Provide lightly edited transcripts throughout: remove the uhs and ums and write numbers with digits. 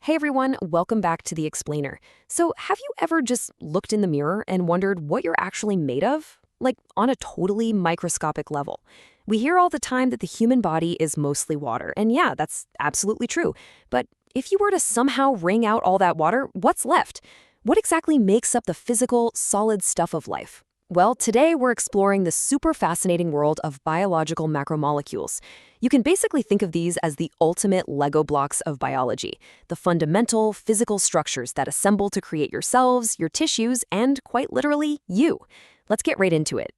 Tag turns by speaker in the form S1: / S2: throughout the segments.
S1: Hey everyone, welcome back to The Explainer. So, have you ever just looked in the mirror and wondered what you're actually made of? Like, on a totally microscopic level. We hear all the time that the human body is mostly water, and yeah, that's absolutely true. But if you were to somehow wring out all that water, what's left? What exactly makes up the physical, solid stuff of life? Well, today we're exploring the super fascinating world of biological macromolecules. You can basically think of these as the ultimate Lego blocks of biology, the fundamental physical structures that assemble to create your cells, your tissues, and quite literally, you. Let's get right into it.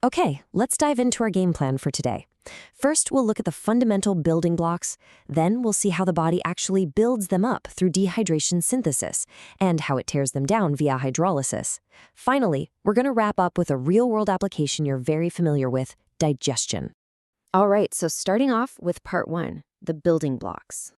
S1: Okay, let's dive into our game plan for today. First, we'll look at the fundamental building blocks. Then we'll see how the body actually builds them up through dehydration synthesis and how it tears them down via hydrolysis. Finally, we're going to wrap up with a real-world application you're very familiar with, digestion. All right, so starting off with part one, the building blocks.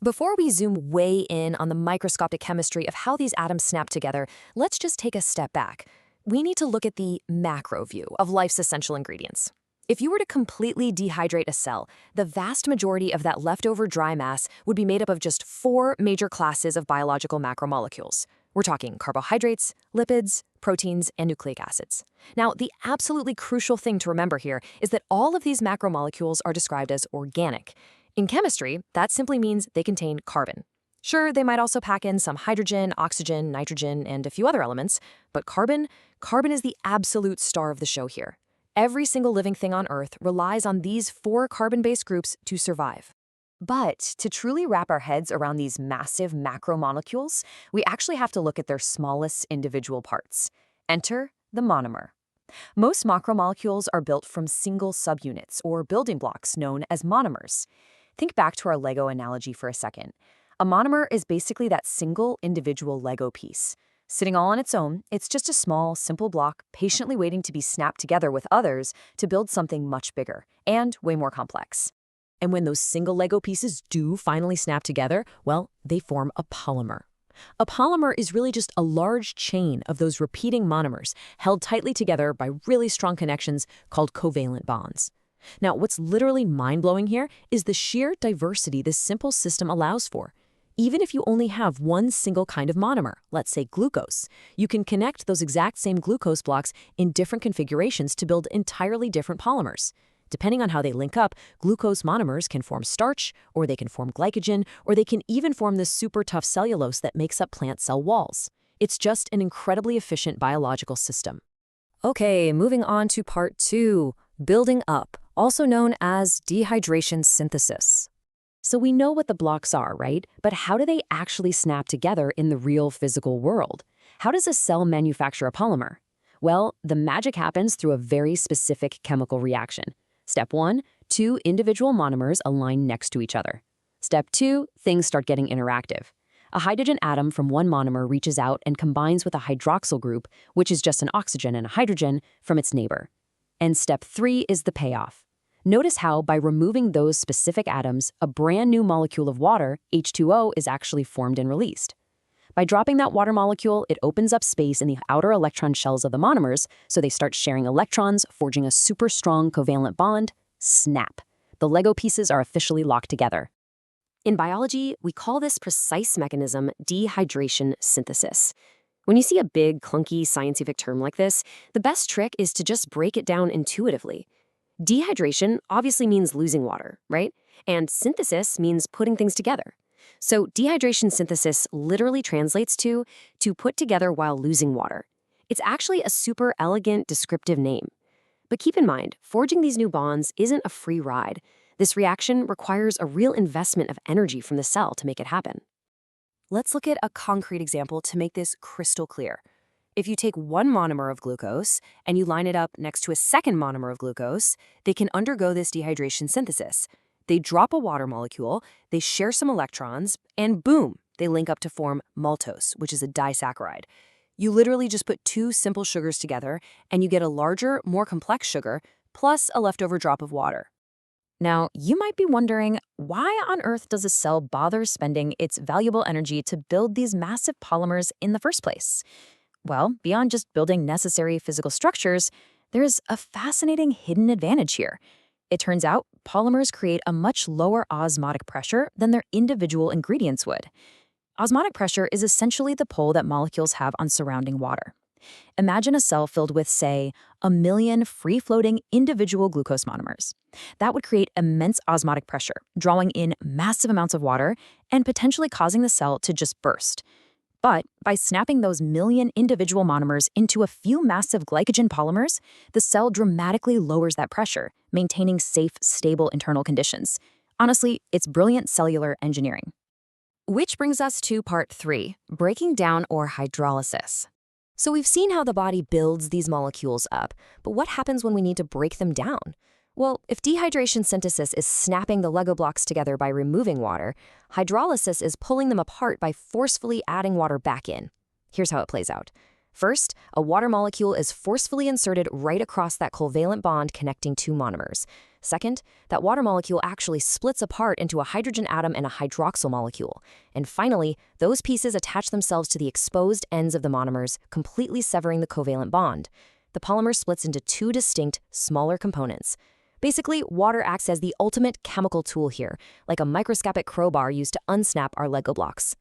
S1: Before we zoom way in on the microscopic chemistry of how these atoms snap together, let's just take a step back. We need to look at the macro view of life's essential ingredients. If you were to completely dehydrate a cell, the vast majority of that leftover dry mass would be made up of just four major classes of biological macromolecules. We're talking carbohydrates, lipids, proteins, and nucleic acids. Now, the absolutely crucial thing to remember here is that all of these macromolecules are described as organic. In chemistry, that simply means they contain carbon. Sure, they might also pack in some hydrogen, oxygen, nitrogen, and a few other elements, but carbon is the absolute star of the show here. Every single living thing on Earth relies on these four carbon-based groups to survive. But to truly wrap our heads around these massive macromolecules, we actually have to look at their smallest individual parts. Enter the monomer. Most macromolecules are built from single subunits, or building blocks, known as monomers. Think back to our Lego analogy for a second. A monomer is basically that single individual Lego piece. Sitting all on its own, it's just a small, simple block patiently waiting to be snapped together with others to build something much bigger and way more complex. And when those single Lego pieces do finally snap together, well, they form a polymer. A polymer is really just a large chain of those repeating monomers held tightly together by really strong connections called covalent bonds. Now, what's literally mind-blowing here is the sheer diversity this simple system allows for. Even if you only have one single kind of monomer, let's say glucose, you can connect those exact same glucose blocks in different configurations to build entirely different polymers. Depending on how they link up, glucose monomers can form starch, or they can form glycogen, or they can even form the super tough cellulose that makes up plant cell walls. It's just an incredibly efficient biological system. Okay, moving on to part two, building up, also known as dehydration synthesis. So we know what the blocks are, right? But how do they actually snap together in the real physical world? How does a cell manufacture a polymer? Well, the magic happens through a very specific chemical reaction. Step one, two individual monomers align next to each other. Step two, things start getting interactive. A hydrogen atom from one monomer reaches out and combines with a hydroxyl group, which is just an oxygen and a hydrogen, from its neighbor. And step three is the payoff. Notice how, by removing those specific atoms, a brand new molecule of water, H2O, is actually formed and released. By dropping that water molecule, it opens up space in the outer electron shells of the monomers, so they start sharing electrons, forging a super strong covalent bond. Snap! The Lego pieces are officially locked together. In biology, we call this precise mechanism dehydration synthesis. When you see a big, clunky, scientific term like this, the best trick is to just break it down intuitively. Dehydration obviously means losing water, right? And synthesis means putting things together. So dehydration synthesis literally translates to put together while losing water. It's actually a super elegant, descriptive name. But keep in mind, forging these new bonds isn't a free ride. This reaction requires a real investment of energy from the cell to make it happen. Let's look at a concrete example to make this crystal clear. If you take one monomer of glucose and you line it up next to a second monomer of glucose, they can undergo this dehydration synthesis. They drop a water molecule, they share some electrons, and boom, they link up to form maltose, which is a disaccharide. You literally just put two simple sugars together, and you get a larger, more complex sugar, plus a leftover drop of water. Now, you might be wondering, why on earth does a cell bother spending its valuable energy to build these massive polymers in the first place? Well, beyond just building necessary physical structures, there's a fascinating hidden advantage here. It turns out polymers create a much lower osmotic pressure than their individual ingredients would. Osmotic pressure is essentially the pull that molecules have on surrounding water. Imagine a cell filled with, say, 1 million free-floating individual glucose monomers. That would create immense osmotic pressure, drawing in massive amounts of water and potentially causing the cell to just burst. But by snapping those million individual monomers into a few massive glycogen polymers, the cell dramatically lowers that pressure, maintaining safe, stable internal conditions. Honestly, it's brilliant cellular engineering. Which brings us to part 3, breaking down or hydrolysis. So we've seen how the body builds these molecules up, but what happens when we need to break them down? Well, if dehydration synthesis is snapping the Lego blocks together by removing water, hydrolysis is pulling them apart by forcefully adding water back in. Here's how it plays out. First, a water molecule is forcefully inserted right across that covalent bond connecting two monomers. Second, that water molecule actually splits apart into a hydrogen atom and a hydroxyl molecule. And finally, those pieces attach themselves to the exposed ends of the monomers, completely severing the covalent bond. The polymer splits into two distinct, smaller components. Basically, water acts as the ultimate chemical tool here, like a microscopic crowbar used to unsnap our Lego blocks.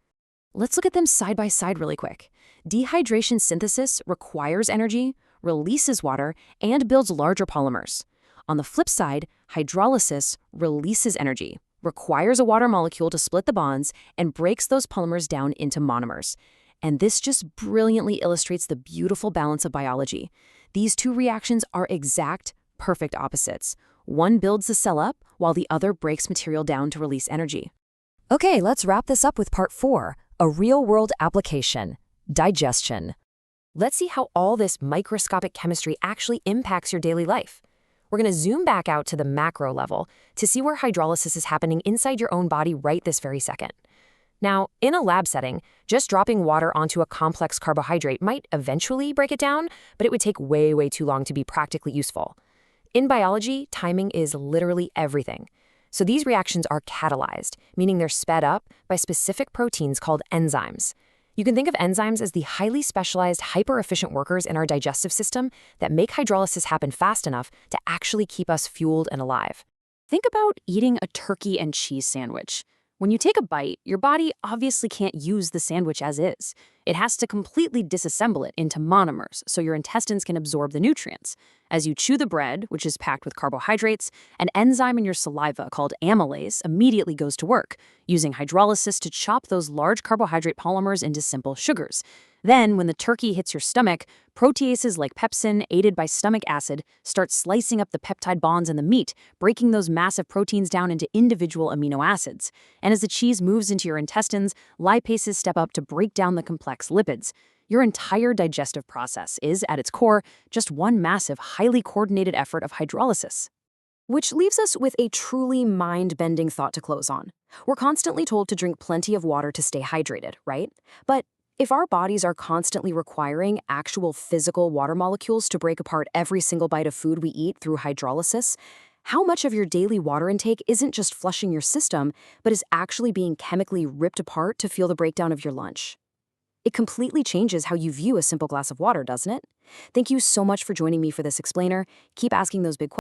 S1: Let's look at them side by side really quick. Dehydration synthesis requires energy, releases water, and builds larger polymers. On the flip side, hydrolysis releases energy, requires a water molecule to split the bonds, and breaks those polymers down into monomers. And this just brilliantly illustrates the beautiful balance of biology. These two reactions are exact, perfect opposites. One builds the cell up, while the other breaks material down to release energy. Okay, let's wrap this up with part 4, a real-world application, digestion. Let's see how all this microscopic chemistry actually impacts your daily life. We're going to zoom back out to the macro level to see where hydrolysis is happening inside your own body right this very second. Now, in a lab setting, just dropping water onto a complex carbohydrate might eventually break it down, but it would take way, way too long to be practically useful. In biology, timing is literally everything. So these reactions are catalyzed, meaning they're sped up by specific proteins called enzymes. You can think of enzymes as the highly specialized, hyper-efficient workers in our digestive system that make hydrolysis happen fast enough to actually keep us fueled and alive.
S2: Think about eating a turkey and cheese sandwich. When you take a bite, your body obviously can't use the sandwich as is. It has to completely disassemble it into monomers so your intestines can absorb the nutrients. As you chew the bread, which is packed with carbohydrates, an enzyme in your saliva called amylase immediately goes to work, using hydrolysis to chop those large carbohydrate polymers into simple sugars. Then, when the turkey hits your stomach, proteases like pepsin, aided by stomach acid, start slicing up the peptide bonds in the meat, breaking those massive proteins down into individual amino acids. And as the cheese moves into your intestines, lipases step up to break down the complex lipids. Your entire digestive process is, at its core, just one massive, highly coordinated effort of hydrolysis.
S1: Which leaves us with a truly mind-bending thought to close on. We're constantly told to drink plenty of water to stay hydrated, right? But if our bodies are constantly requiring actual physical water molecules to break apart every single bite of food we eat through hydrolysis, how much of your daily water intake isn't just flushing your system, but is actually being chemically ripped apart to fuel the breakdown of your lunch? It completely changes how you view a simple glass of water, doesn't it? Thank you so much for joining me for this explainer. Keep asking those big questions.